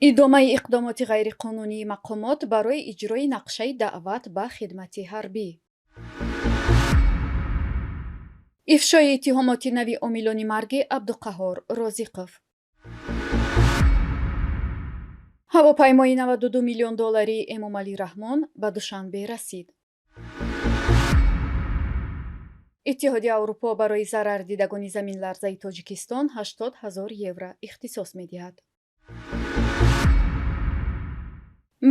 идомаи иқдомоти ғайриқонунии мақомот барои иҷрои нақшаи даъват ба хидмати ҳарбӣ. ифшои иттиҳомоти нави омилони марги Абдуқаҳҳор Розиқов. ҳавопаймои $92 миллион Эмомалӣ Раҳмон ба Душанбе расид. иттиҳодияи Аврупо барои зарардидагони заминларзаи Тоҷикистон 80 000 евро ихтисос медиҳад.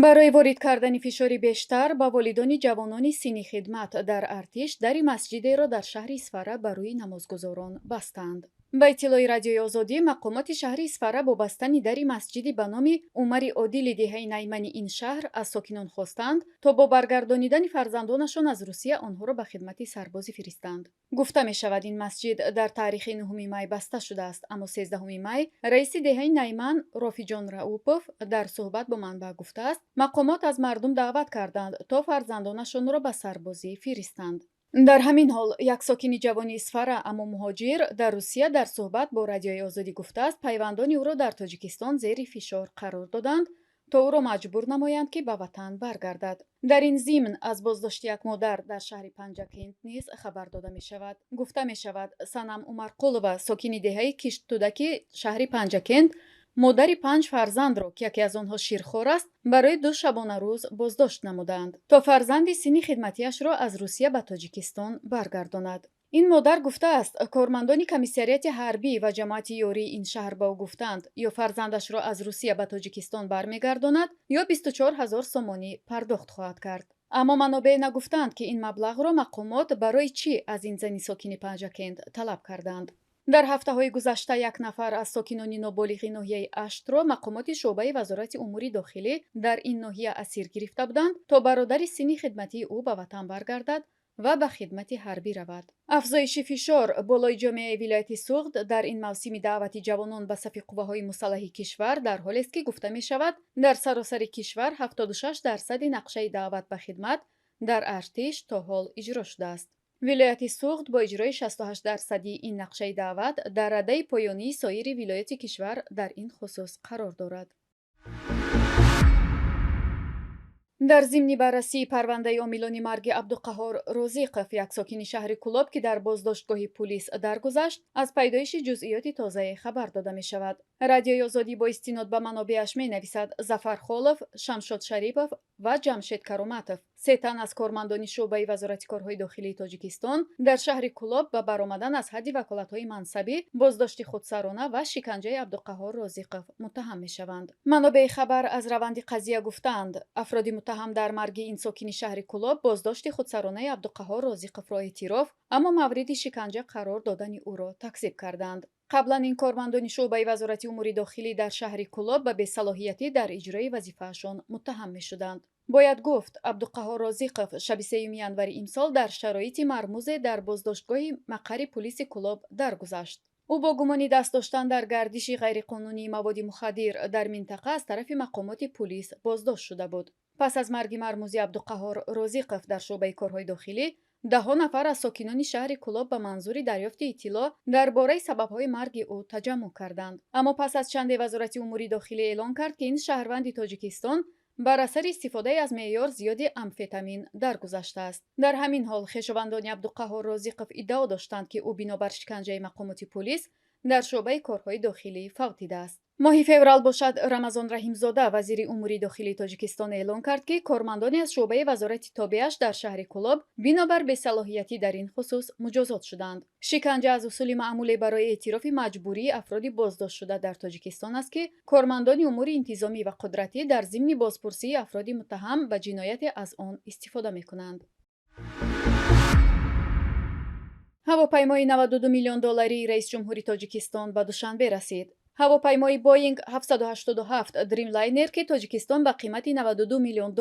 барои ворид кардани фишори бештар ба волидони ҷавонони синни хидмат дар артиш дари масҷидеро дар шаҳри Исфара ба рӯи намозгузорон бастанд. ба иттилои Радиои Озодӣ, мақомоти шаҳри Исфара бо бастани дари масҷиди ба номи Умари Одили диҳаи Наймани ин шаҳр аз сокинон хостанд, то бо баргардонидани фарзандонашон аз Русия онҳоро ба хидмати сарбозӣ фиристанд. гуфта мешавад, ин масҷид дар таърихи 9 май баста шудааст, аммо 13 май раиси деҳаи Найман Рофиҷон Раупов дар суҳбат бо манбаъ гуфтааст, мақомот аз мардум даъват карданд, то фарзандонашонро ба сарбозӣ фиристанд. дар ҳамин ҳол як сокини ҷавони Исфара аммо муҳоҷир дар Русия дар суҳбат бо Радиои Озодӣ гуфтааст, пайвандони ӯро дар Тоҷикистон зери фишор қарор доданд, то ӯро маҷбур намоянд, ки ба ватан баргардад. дар ин зимн аз боздошти як модар дар шаҳри Панҷакент низ хабар дода мешавад. гуфта мешавад, Санам Умарқулова, сокини деҳаи Киштудаки шаҳри Панҷакент, модари 5 фарзандро, ки яке аз онҳо ширхор аст, барои 2 шабонарӯз боздошт намуданд, то фарзанди синни хидматиашро аз Русия ба Тоҷикистон баргардонад. ин модар гуфтааст, кормандони комиссарияти ҳарбӣ ва ҷамоати ёрии ин шаҳр ба ӯ гуфтанд, ё фарзандашро аз Русия ба Тоҷикистон бармегардонад, ё 24 000 сомонӣ пардохт хоҳад кард. аммо манобеъ нагуфтанд, ки ин маблағро мақомот барои чӣ аз ин зани сокини Панҷакент талаб карданд. дар ҳафтаҳои гузашта як нафар аз сокинони ноболиғи ноҳияи Аштро мақомоти шуъбаи вазорати умури дохилӣ дар ин ноҳия асир гирифта буданд, то бародари синни хидматии ӯ ба ватан баргардад ва ба хидмати ҳарбӣ равад. афзоиши фишор болои ҷомеаи вилояти Суғд дар ин мавсими даъвати ҷавонон ба сафи қувваҳои мусаллаҳи кишвар дар ҳолест, ки гуфта мешавад, дар саросари кишвар 76% нақшаи даъват ба хидмат дар артиш то ҳол иҷро шудааст. вилояти Суғд бо иҷрои 68% ин нақшаи даъват дар раддаи поёнии соири вилояти кишвар дар ин хусус қарор дорад. дар зимни баррасии парвандаи омилони марги Абдуқаҳҳор Розиқов, як сокини шаҳри Кӯлоб, ки дар боздоштгоҳи пулис даргузашт, аз пайдоиши ҷузъиёти тозае хабар дода мешавад. Радиои Озодӣ бо истинод ба манобеаш менависад, Зафар Холов, Шамшод Шарипов ва Ҷамшед Кароматов, 3 тан аз кормандони шуъбаи вазорати корҳои дохилии Тоҷикистон дар шаҳри Кӯлоб ба баромадан аз ҳадди ваколатҳои мансабӣ, боздошти худсарона ва шиканҷаи Абдуқаҳҳор Розиқов муттаҳам мешаванд. манобеъи хабар аз раванди қазия гуфтанд, афроди муттаҳам дар марги ин сокини шаҳри Кӯлоб боздошти худсаронаи Абдуқаҳҳор Розиқовро эътироф, аммо мавриди шиканҷа қарор додани ӯро такзиб карданд. қаблан ин кормандони шуъбаи вазорати умури дохилӣ дар шаҳри Кӯлоб ба бесалоҳиятӣ дар иҷрои вазифаашон муттаҳам мешуданд. бояд гуфт, Абдуқаҳҳор Розиқов шаби 3 январи имсол дар шароити мармузе дар боздоштгоҳи мақарри пулиси Кӯлоб даргузашт. ӯ бо гумони даст доштан дар гардиши ғайриқонунии маводи мухаддир дар минтақа аз тарафи мақомоти пулис боздошт шуда буд. пас аз марги мармузи Абдуқаҳҳор Розиқов дар шуъбаи корҳои дохилӣ, даҳҳо нафар аз сокинони шаҳри Кӯлоб ба манзури дарёфти иттилоъ дар бораи сабабҳои марги ӯ таҷаммӯъ карданд. аммо пас аз чанде вазорати умури дохилӣ эълон кард, ки ин шаҳрванди Тоҷикистон бар асари истифодаи аз меъёр зиёди амфетамин даргузаштааст. дар ҳамин ҳол хешовандони Абдуқаҳҳор Розиқов иддао доштанд, ки ӯ бинобар шиканҷаи мақомоти пулис дар шуъбаи корҳои дохилӣ фавтидааст. моҳи феврал бошад, Рамазон Раҳимзода, вазири умури дохилии Тоҷикистон эълон кард, ки кормандони аз шуъбаи вазорати тобеаш дар шаҳри Кӯлоб бинобар бесалоҳиятӣ дар ин хусус муҷозот шуданд. шиканҷа аз усули маъмуле барои эътирофи маҷбурии афроди боздоштшуда дар Тоҷикистон аст, ки кормандони умури интизомӣ ва қудратӣ дар зимни бозпурсии афроди муттаҳам ба ҷинояте аз он истифода мекунанд. ҳавопаймои $92 миллион раисҷумҳури Тоҷикистон ба Душанбе расид. ҳавопаймои Боинг 787 Dreamliner, ки Тоҷикистон ба қимати $92 миллион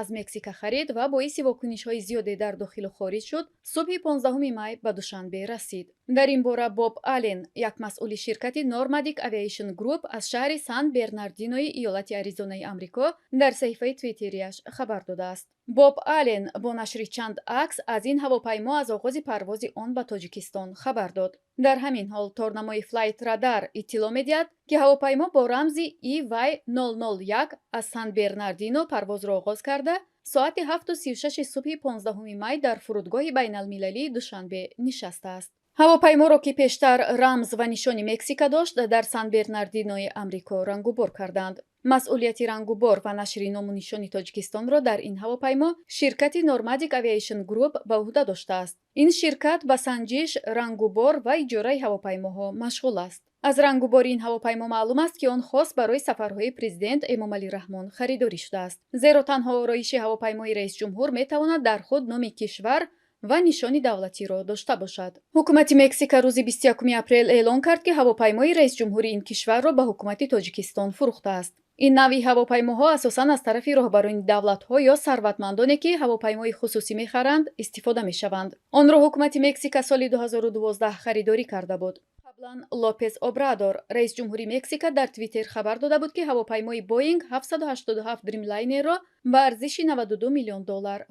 аз Мексика харид ва боиси вокунишҳои зиёде дар дохилу хориж шуд, субҳи 15 май ба Душанбе расид. дар ин бора Боб Аллен, як масъули ширкати Nordic Aviation Group аз шаҳри Сан Бернардинои иёлати Аризонаи амрико дар саҳифаи твиттерияш хабар додааст. Боб Аллен бо нашри чанд акс аз ин ҳавопаймо аз оғози парвози он ба Тоҷикистон хабар дод. дар ҳамин ҳол торнамои Flight Radar иттилоъ медиҳад, ки ҳавопаймо бо рамзи EY001 аз Сан Бернардино парвозро оғоз карда, соати 7:36 субҳи 15 май дар фурудгоҳи байналмилалии Душанбе нишастааст. ҳавопайморо ки пештар рамз ва нишони Мексика дошт, дар Сан Бернардинои амрико рангубор карданд. масъулияти рангубор ва нашри ному нишони Тоҷикистонро дар ин ҳавопаймо ширкати Nordic Aviation Group ба уҳда доштааст. ин ширкат ба санҷиш, рангубор ва иҷораи ҳавопаймоҳо машғул аст. аз рангубори ин ҳавопаймо маълум аст, ки он хос барои сафарҳои президент Эмомалӣ Раҳмон харидорӣ шудааст. зеро танҳо ороиши ҳавопаймои раисҷумҳур метавонад дар худ номи кишвар ва нишони давлатиро дошта бошад. ҳукумати Мексика рӯзи 21 апрел эълон кард, ки ҳавопаймои раисҷумҳури ин кишварро ба ҳукумати Тоҷикистон фурӯхтааст. ин навъи ҳавопаймоҳо асосан аз тарафи роҳбарони давлатҳо ё сарватмандоне, ки ҳавопаймои хусусӣ мехаранд, истифода мешаванд. онро ҳукумати Мексика соли 2012 харидорӣ карда буд. қаблан Лопес Обрадор, раисҷумҳури Мексика, дар Твиттер хабар дода буд, ки ҳавопаймои Боинг 787 Dreamliner-ро ба арзиши $92 миллион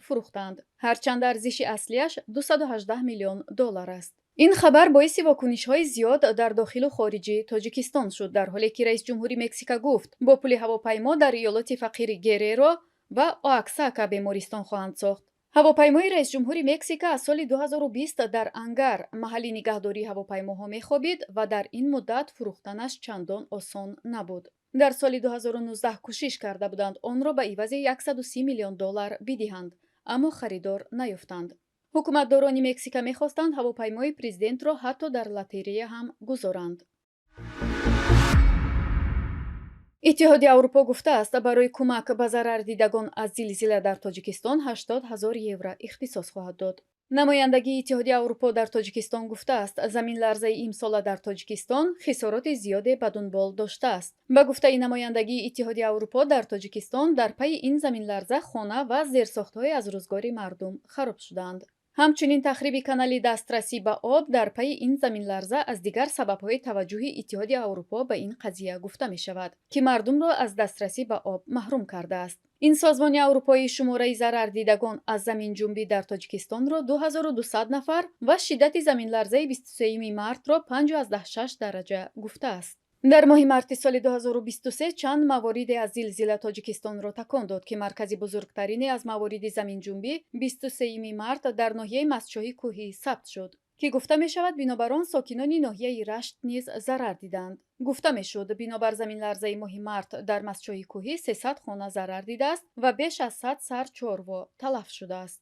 фурӯхтанд, ҳарчанд арзиши аслиаш $218 миллион аст. ин хабар боиси вокунишҳои зиёд дар дохилу хориҷи Тоҷикистон шуд, дар ҳоле ки раисҷумҳури Мексика гуфт, бо пули ҳавопаймо дар иёлоти фақири Гереро ва Оаксака бемористон хоҳанд сохт. ҳавопаймои раисҷумҳури Мексика аз соли 2020 дар Ангар, маҳалли нигаҳдории ҳавопаймоҳо мехобид ва дар ин муддат фурӯхтанаш чандон осон набуд. дар соли 2019 кӯшиш карда буданд онро ба ивази $130 миллион бидиҳанд, аммо харидор наёфтанд. ҳукуматдорони Мексика мехостанд ҳавопаймои президентро ҳатто дар лотерея ҳам гузоранд. иттиҳоди Аврупо гуфтааст, барои кӯмак ба зарардидагон аз зилзила дар Тоҷикистон 80 000 евро ихтисос хоҳад дод. намояндагии иттиҳоди Аврупо дар Тоҷикистон гуфтааст, заминларзаи имсола дар Тоҷикистон хисороти зиёде ба дунбол доштааст. ба гуфтаи намояндагии иттиҳоди Аврупо дар Тоҷикистон, дар пайи ин заминларза хона ва зерсохтҳои аз рӯзгори мардум хароб шуданд. ҳамчунин тахриби канали дастрасӣ ба об дар пайи ин заминларза аз дигар сабабҳои таваҷҷӯҳи иттиҳоди Аврупо ба ин қазия гуфта мешавад, ки мардумро аз дастрасӣ ба об маҳрум кардааст. ин созмони аврупоӣ шумораи зарардидагон аз заминҷунбӣ дар Тоҷикистонро 2200 нафар ва шиддати заминларзаи 23 мартро 5.6 дараҷа гуфтааст. дар моҳи марти соли 2023 чанд мавориде аз зилзила Тоҷикистонро такон дод, ки маркази бузургтарине аз мавориди заминҷунбӣ 23 март дар ноҳияи Мастчоҳи кӯҳӣ сабт шуд, ки гуфта мешавад бинобар он сокинони ноҳияи Рашт низ зарар диданд. гуфта мешуд бинобар заминларзаи моҳи март дар Мастчоҳи кӯҳӣ 300 хона зарар дидааст ва беш аз 100 сар чорво талаф шудааст.